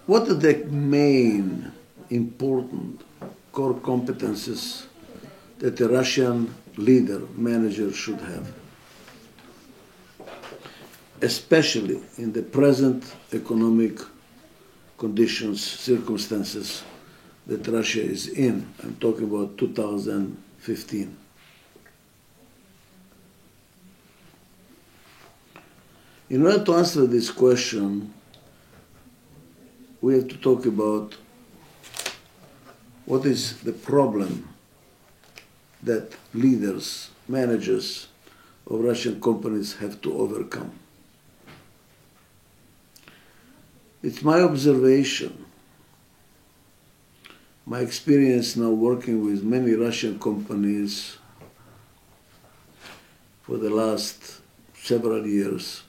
What are the main important core competences that a Russian leader, manager should have? Especially in the present economic conditions, circumstances that Russia is in. I'm talking about 2015. In order to answer this question, we have to talk about what is the problem that leaders, managers of Russian companies have to overcome. It's my observation, my experience now working with many Russian companies for the last several years,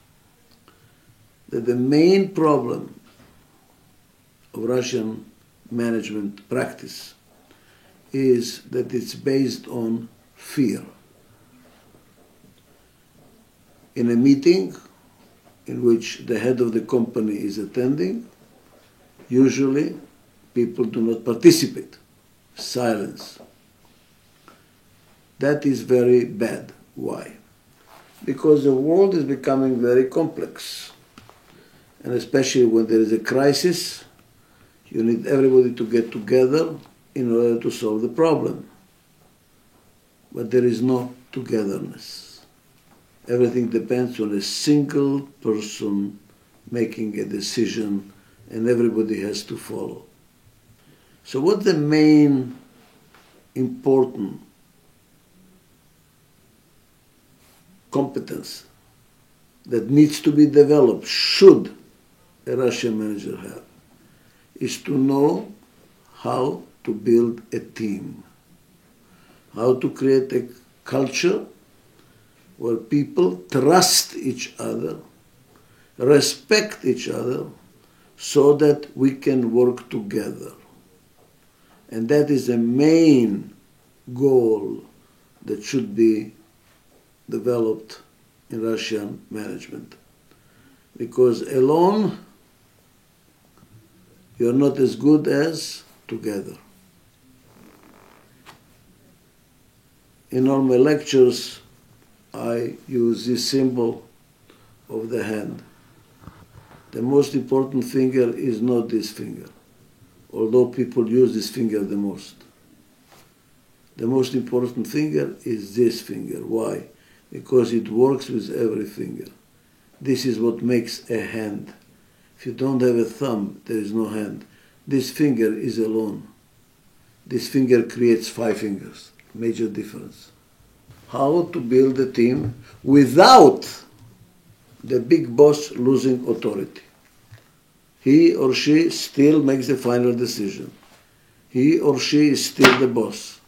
that the main problem of Russian management practice is that it's based on fear. In a meeting in which the head of the company is attending, usually people do not participate. Silence. That is very bad. Why? Because the world is becoming very complex. And especially when there is a crisis, you need everybody to get together in order to solve the problem. But there is no togetherness. Everything depends on a single person making a decision, and everybody has to follow. So what's the main important competence that needs to be developed, should a Russian manager have, is to know how to build a team, how to create a culture where people trust each other, respect each other, so that we can work together. And that is the main goal that should be developed in Russian management. Because alone, you're not as good as together. In all my lectures, I use this symbol of the hand. The most important finger is not this finger, although people use this finger the most. The most important finger is this finger. Why? Because it works with every finger. This is what makes a hand. If you don't have a thumb, there is no hand. This finger is alone. This finger creates 5 fingers. Major difference. How to build a team without the big boss losing authority. He or she still makes the final decision. He or she is still the boss.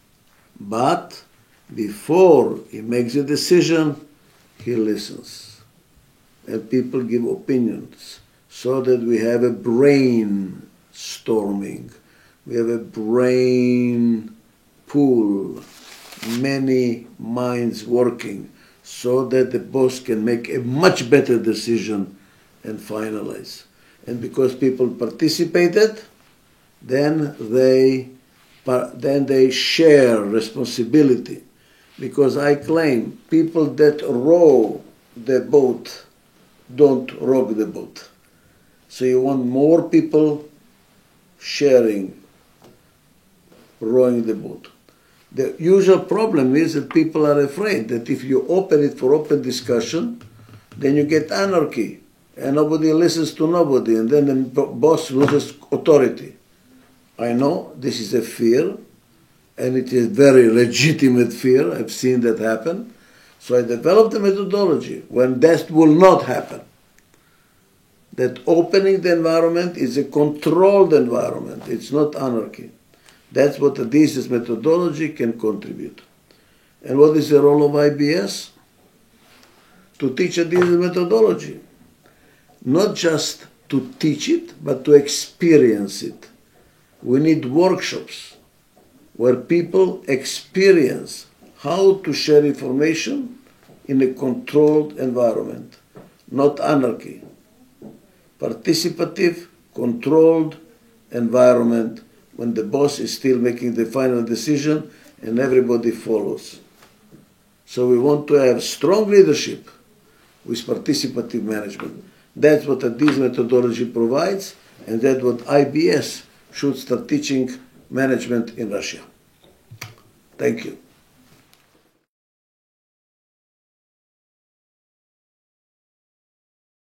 But before he makes a decision, he listens. And people give opinions so that we have a brainstorming. We have a brain pool, many minds working, so that the boss can make a much better decision and finalize. And because people participated, then they share responsibility. Because I claim people that row the boat don't rock the boat. So you want more people sharing, rowing the boat. The usual problem is that people are afraid that if you open it for open discussion, then you get anarchy, and nobody listens to nobody, and then the boss loses authority. I know this is a fear, and it is very legitimate fear. I've seen that happen. So I developed a methodology when that will not happen. That opening the environment is a controlled environment. It's not anarchy. That's what this methodology can contribute. And what is the role of IBS? To teach this methodology. Not just to teach it, but to experience it. We need workshops where people experience how to share information in a controlled environment, not anarchy. Participative, controlled environment when the boss is still making the final decision and everybody follows. So we want to have strong leadership with participative management. That's what this methodology provides, and that's what IBS should start teaching management in Russia. Thank you.